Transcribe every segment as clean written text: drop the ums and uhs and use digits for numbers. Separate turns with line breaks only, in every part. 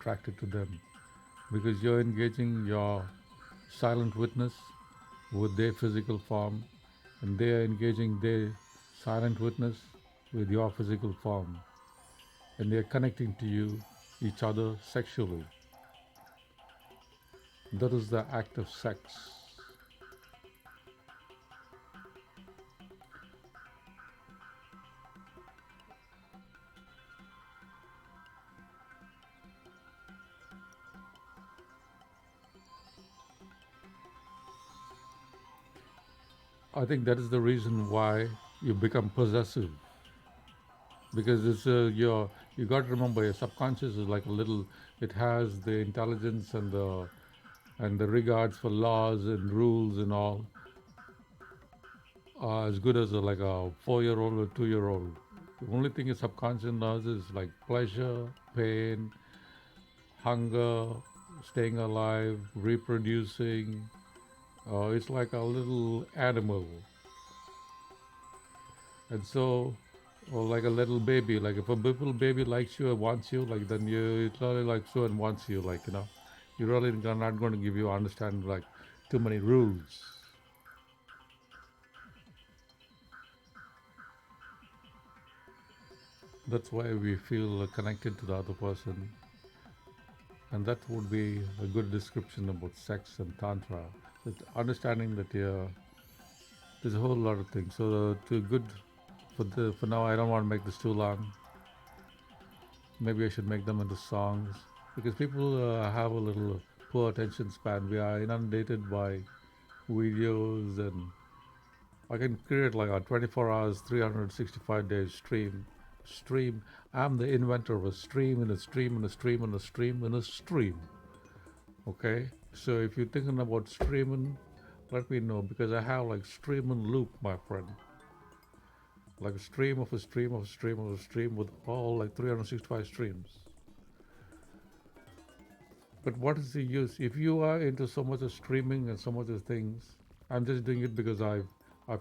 attracted to them because you're engaging your silent witness with their physical form, and they are engaging their silent witness with your physical form, and they're connecting to you, each other sexually. That is the act of sex. I think that is the reason why you become possessive, because it's your you got to remember your subconscious is like a little. It has the intelligence and the regards for laws and rules and all, as good as like a 4-year-old or 2-year-old. The only thing a subconscious knows is like pleasure, pain, hunger, staying alive, reproducing. It's like a little animal, and so, or like a little baby. Like if a little baby likes you and wants you, like then you it really likes you and wants you. Like you really are not going to give you understand like too many rules. That's why we feel connected to the other person, and that would be a good description about sex and tantra. That understanding that there's a whole lot of things. So to good for now, I don't want to make this too long. Maybe I should make them into songs because people have a little poor attention span. We are inundated by videos, and I can create like a 24 hours, 365 days stream. Stream. I'm the inventor of a stream and a stream and a stream and a stream and a stream. Okay, so if you're thinking about streaming, let me know because I have like stream and loop, my friend. Like a stream of a stream of a stream of a stream with all like 365 streams. But what is the use? If you are into so much of streaming and so much of things, I'm just doing it because I've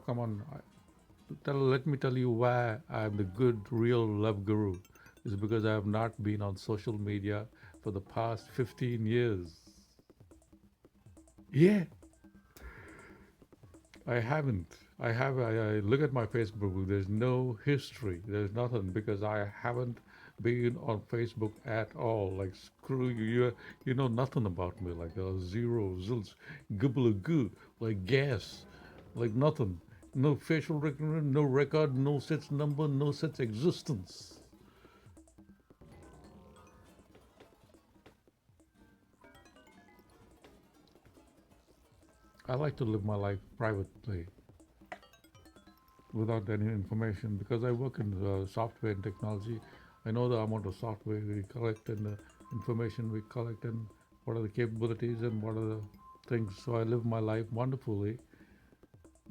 come on. Let me tell you why I'm the good, real love guru. Is because I have not been on social media for the past 15 years. Yeah, I haven't. I look at my Facebook. There's no history. There's nothing because I haven't been on Facebook at all. Like screw you. You know nothing about me. Like zero, zilch, gibble goo, like gas, like nothing. No facial recognition, no record, no such number, no such existence. I like to live my life privately without any information because I work in software and technology. I know the amount of software we collect and the information we collect and what are the capabilities and what are the things. So I live my life wonderfully.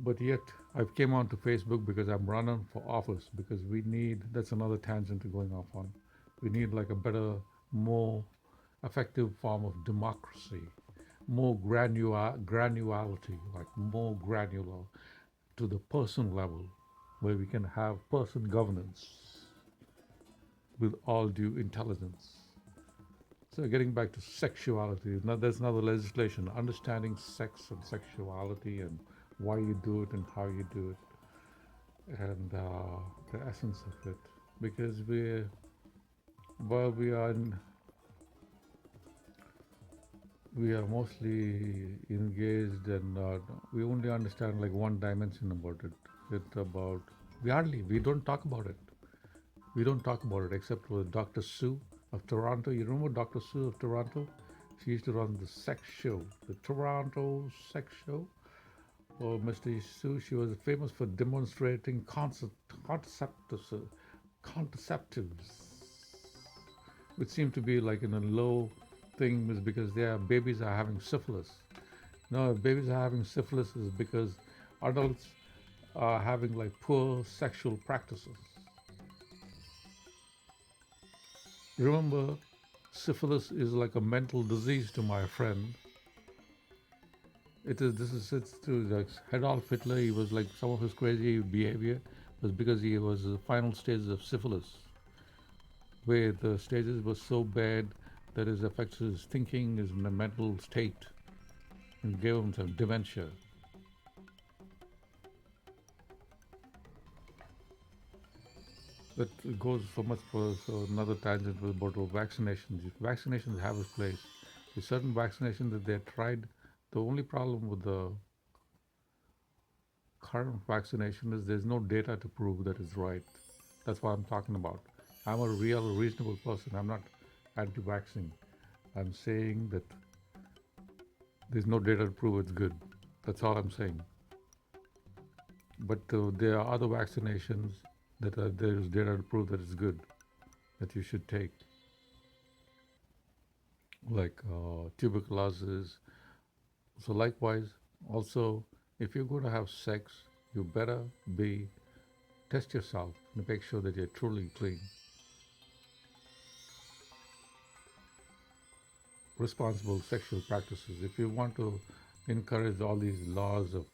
But yet I've came on to Facebook because I'm running for office because we need, that's another tangent going off on. We need like a better, more effective form of democracy, more granularity, like more granular to the person level, where we can have person governance with all due intelligence. So getting back to sexuality, now there's another legislation understanding sex and sexuality and why you do it and how you do it and the essence of it. Because we are we are mostly engaged and we only understand like one dimension about it. It's about we don't talk about it. We don't talk about it except with Dr. Sue of Toronto. You remember Dr. Sue of Toronto? She used to run the sex show, the Toronto sex show. Oh, Mr. Sue, she was famous for demonstrating contraceptives, contraceptives, which seem to be like in a low thing is because their babies are having syphilis. No, if babies are having syphilis is because adults are having like poor sexual practices. Remember, syphilis is like a mental disease to my friend. It is. This is it's to like Adolf Hitler. He was like some of his crazy behavior was because he was the final stages of syphilis, where the stages were so bad that is affects his thinking, his mental state, and gave him some dementia. That goes so much for so another tangent with about vaccinations. Vaccinations have its place. There's certain vaccinations that they tried. The only problem with the current vaccination is there's no data to prove that it's right. That's what I'm talking about. I'm a real, reasonable person. I'm not anti-vaccine. I'm saying that there's no data to prove it's good. That's all I'm saying. But there are other vaccinations that there is data to prove that it's good, that you should take, like tuberculosis. So likewise, also, if you're going to have sex, you better be test yourself and make sure that you're truly clean. Responsible sexual practices. If you want to encourage all these laws of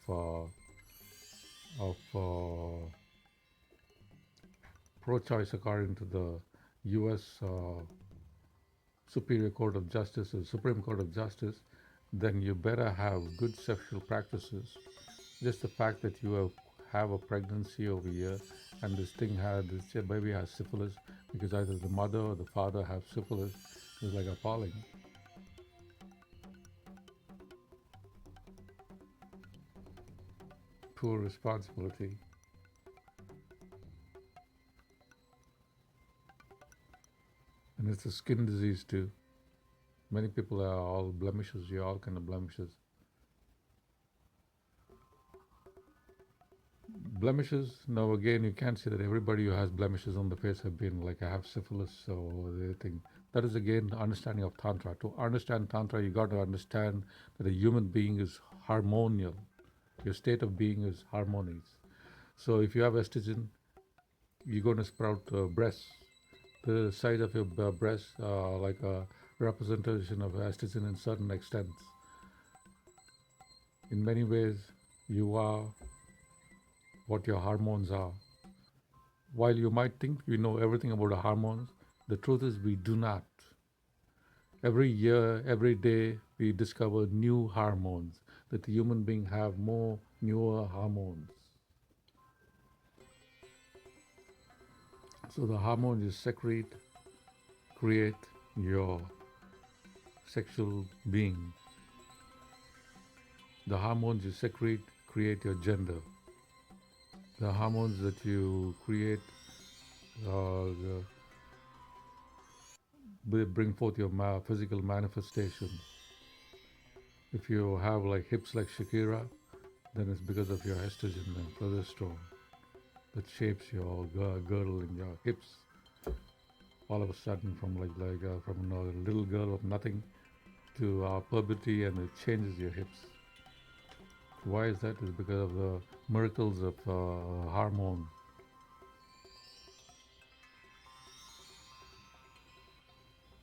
pro-choice according to the U.S. Superior Court of Justice or Supreme Court of Justice, then you better have good sexual practices. Just the fact that you have a pregnancy over here and this baby has syphilis because either the mother or the father have syphilis is like appalling. Poor responsibility. And it's a skin disease too. Many people are all blemishes, you all kind of blemishes. Blemishes, now again, you can't say that everybody who has blemishes on the face have been like, I have syphilis or anything. That is again the understanding of Tantra. To understand Tantra, you got to understand that a human being is harmonial. Your state of being is harmonious. So if you have estrogen, you're going to sprout breasts. The size of your breasts are like a representation of estrogen in certain extents. In many ways, you are what your hormones are. While you might think you know everything about the hormones, the truth is we do not. Every year, every day, we discover new hormones, that the human being have more newer hormones. So the hormones you secrete create your sexual being. The hormones you secrete create your gender. The hormones that you create bring forth your physical manifestations. If you have like hips like Shakira, then it's because of your estrogen and progesterone that shapes your girdle in your hips. All of a sudden, from a little girl of nothing to puberty, and it changes your hips. Why is that? Is because of the miracles of hormone.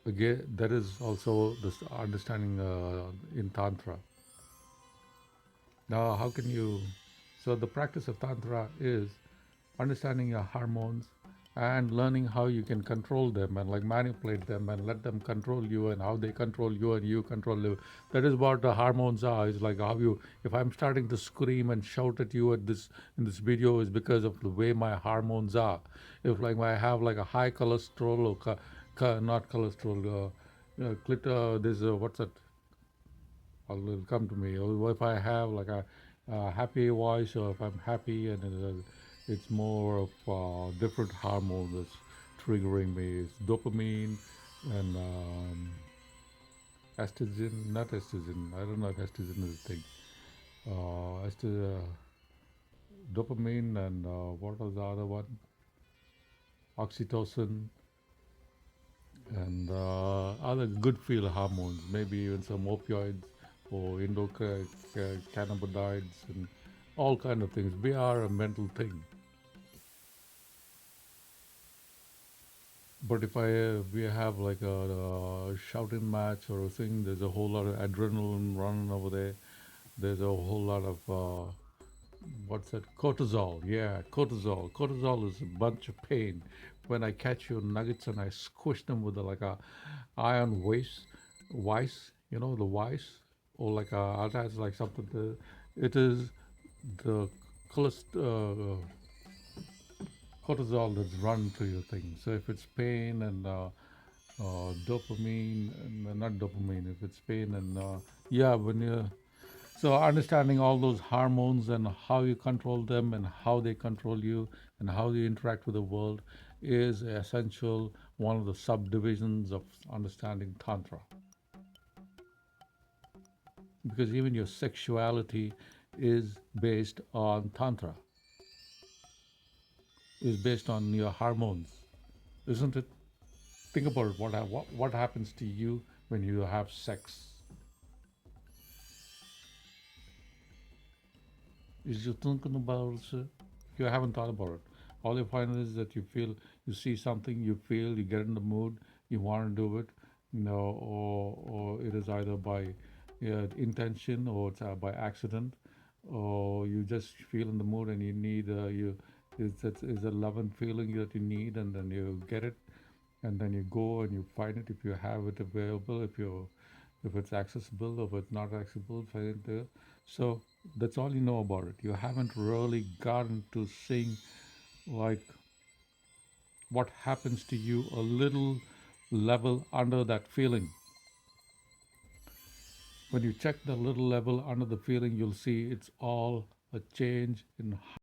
Again, that is also this understanding in Tantra. Now, how can you? So, the practice of Tantra is understanding your hormones and learning how you can control them and like manipulate them and let them control you and how they control you and you control them. That is what the hormones are. It's like how you, if I'm starting to scream and shout at you at this in this video, is because of the way my hormones are. If like I have like a high cholesterol or not cholesterol, there's a, what's that? Will come to me. Or if I have like a happy voice, or if I'm happy, and it's more of different hormones that's triggering me. It's dopamine and estrogen, not estrogen. I don't know if estrogen is a thing. Dopamine and what was the other one? Oxytocin and other good feel hormones, maybe even some opioids or endocannabinoids and all kind of things. We are a mental thing. But if we have like a shouting match or a thing, there's a whole lot of adrenaline running over there. There's a whole lot of what's that? Cortisol. Yeah, cortisol. Cortisol is a bunch of pain. when I catch your nuggets and I squish them with like a iron vice, the vice, or like a attach like something. It is the cortisol that's run through your thing. So if it's pain and dopamine, and not dopamine, if it's pain and yeah, when you so understanding all those hormones and how you control them and how they control you and how you interact with the world is essential one of the subdivisions of understanding tantra, because even your sexuality is based on tantra, is based on your hormones, isn't it? Think about it. What happens to you when you have sex? Is you thinking about it? You haven't thought about it. All you find is that you feel, you see something, you feel, you get in the mood, you want to do it, or it is either by intention or it's by accident, or you just feel in the mood and you need is a love and feeling that you need, and then you get it, and then you go and you find it if you have it available, if it's accessible, or if it's not accessible, find it there. So that's all you know about it. You haven't really gotten to seeing like what happens to you a little level under that feeling. When you check the little level under the feeling, you'll see it's all a change in